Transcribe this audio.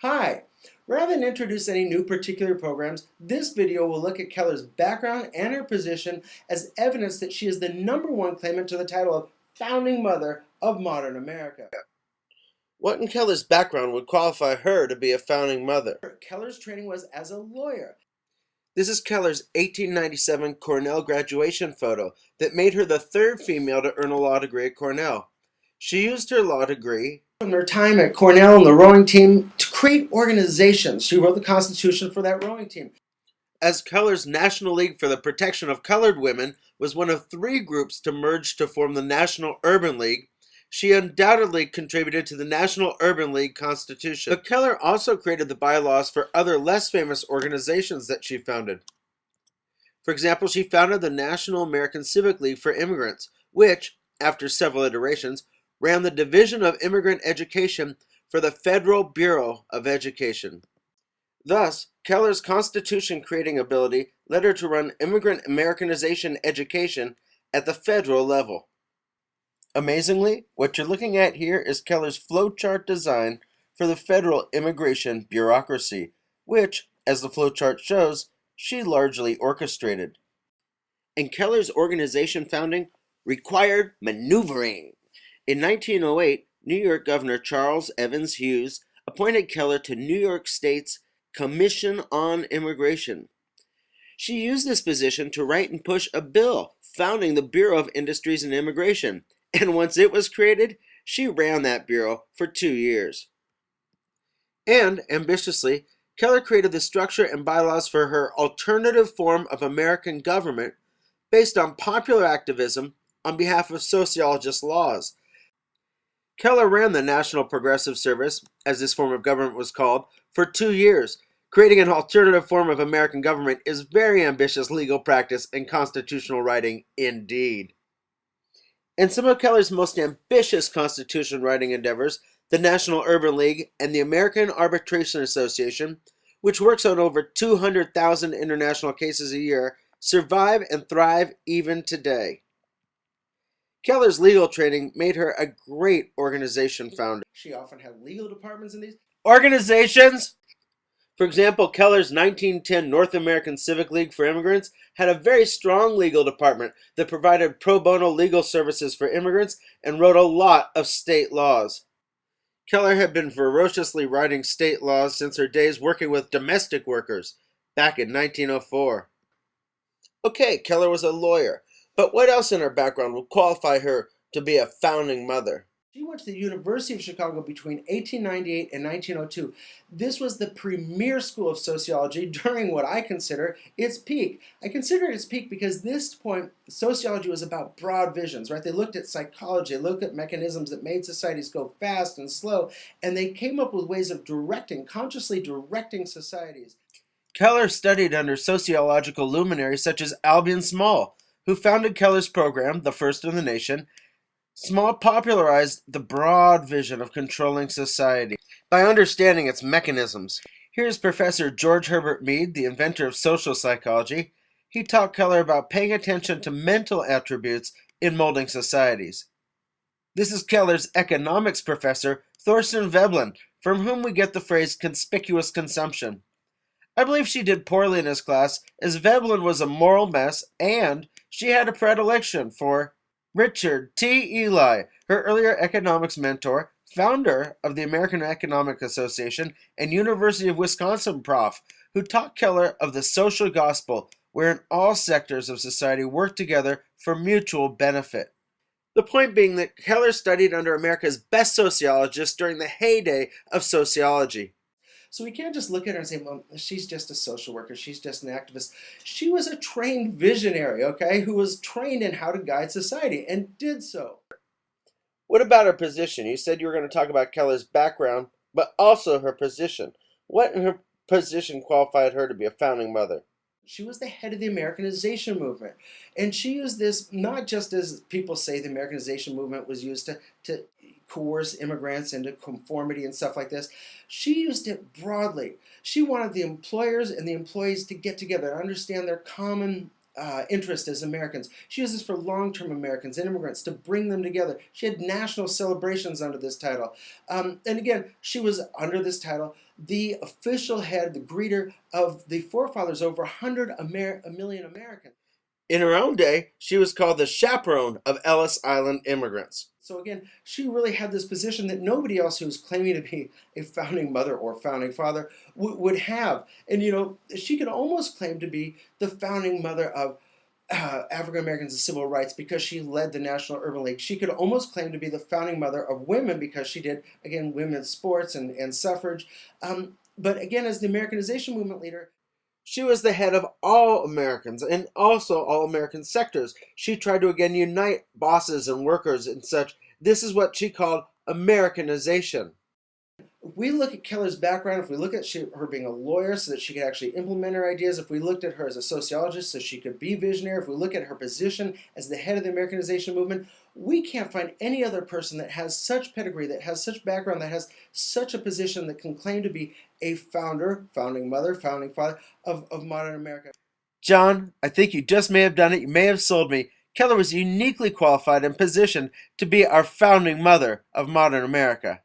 Hi! Rather than introduce any new particular programs, this video will look at Kellor's background and her position as evidence that she is the #1 claimant to the title of Founding Mother of Modern America. What in Kellor's background would qualify her to be a founding mother? Kellor's training was as a lawyer. This is Kellor's 1897 Cornell graduation photo that made her the third female to earn a law degree at Cornell. She used her law degree From her time at Cornell and the rowing team to create organizations. She wrote the Constitution for that rowing team. as Kellor's National League for the Protection of Colored Women was one of 3 groups to merge to form the National Urban League. She undoubtedly contributed to the National Urban League Constitution. But Kellor also created the bylaws for other less famous organizations that she founded. For example, she founded the National American Civic League for Immigrants, which, after several iterations, ran the Division of Immigrant Education for the Federal Bureau of Education. Thus, Kellor's constitution-creating ability led her to run immigrant Americanization education at the federal level. Amazingly, what you're looking at here is Kellor's flowchart design for the federal immigration bureaucracy, which, as the flowchart shows, she largely orchestrated. And Kellor's organization founding required maneuvering. In 1908, New York Governor Charles Evans Hughes appointed Kellor to New York State's Commission on Immigration. She used this position to write and push a bill founding the Bureau of Industries and Immigration, and once it was created, she ran that bureau for 2 years. And, ambitiously, Kellor created the structure and bylaws for her alternative form of American government based on popular activism on behalf of sociologist laws. Kellor ran the National Progressive Service, as this form of government was called, for 2 years. Creating an alternative form of American government is very ambitious legal practice and constitutional writing indeed. And some of Kellor's most ambitious constitution writing endeavors, the National Urban League and the American Arbitration Association, which works on over 200,000 international cases a year, survive and thrive even today. Kellor's legal training made her a great organization founder. She often had legal departments in these organizations. For example, Kellor's 1910 North American Civic League for Immigrants had a very strong legal department that provided pro bono legal services for immigrants and wrote a lot of state laws. Kellor had been ferociously writing state laws since her days working with domestic workers back in 1904. Okay, Kellor was a lawyer, but what else in her background would qualify her to be a founding mother? She went to the University of Chicago between 1898 and 1902. This was the premier school of sociology during what I consider its peak. I consider it its peak because this point, sociology was about broad visions, right? They looked at psychology, they looked at mechanisms that made societies go fast and slow, and they came up with ways of consciously directing societies. Kellor studied under sociological luminaries such as Albion Small, who founded Kellor's program, the first in the nation. Small popularized the broad vision of controlling society by understanding its mechanisms. Here's Professor George Herbert Mead, the inventor of social psychology. He taught Kellor about paying attention to mental attributes in molding societies. This is Kellor's economics professor, Thorsten Veblen, from whom we get the phrase conspicuous consumption. I believe she did poorly in his class, as Veblen was a moral mess, and she had a predilection for Richard T. Ely, her earlier economics mentor, founder of the American Economic Association, and University of Wisconsin prof, who taught Kellor of the social gospel, wherein all sectors of society work together for mutual benefit. The point being that Kellor studied under America's best sociologists during the heyday of sociology. So we can't just look at her and say, well, she's just a social worker, she's just an activist. She was a trained visionary, okay, who was trained in how to guide society and did so. What about her position? You said you were going to talk about Kellor's background, but also her position. What in her position qualified her to be a founding mother? She was the head of the Americanization movement. And she used this not just as people say the Americanization movement was used to coerce immigrants into conformity and stuff like this. She used it broadly. She wanted the employers and the employees to get together and understand their common interest as Americans. She uses for long-term Americans and immigrants to bring them together. She had national celebrations under this title. And again, she was, under this title, the official head, the greeter of the forefathers, over 100 million Americans. In her own day, she was called the chaperone of Ellis Island immigrants. So again, she really had this position that nobody else who was claiming to be a founding mother or founding father would have. And she could almost claim to be the founding mother of African Americans and civil rights because she led the National Urban League. She could almost claim to be the founding mother of women because she did, again, women's sports and suffrage. But again, as the Americanization movement leader, she was the head of all Americans and also all American sectors. She tried to again unite bosses and workers and such. This is what she called Americanization. If we look at Kellor's background, if we look at her being a lawyer so that she could actually implement her ideas, if we looked at her as a sociologist so she could be visionary, if we look at her position as the head of the Americanization movement, we can't find any other person that has such pedigree, that has such background, that has such a position that can claim to be a founder, founding mother, founding father of modern America. John, I think you just may have done it. You may have sold me. Kellor was uniquely qualified and positioned to be our founding mother of modern America.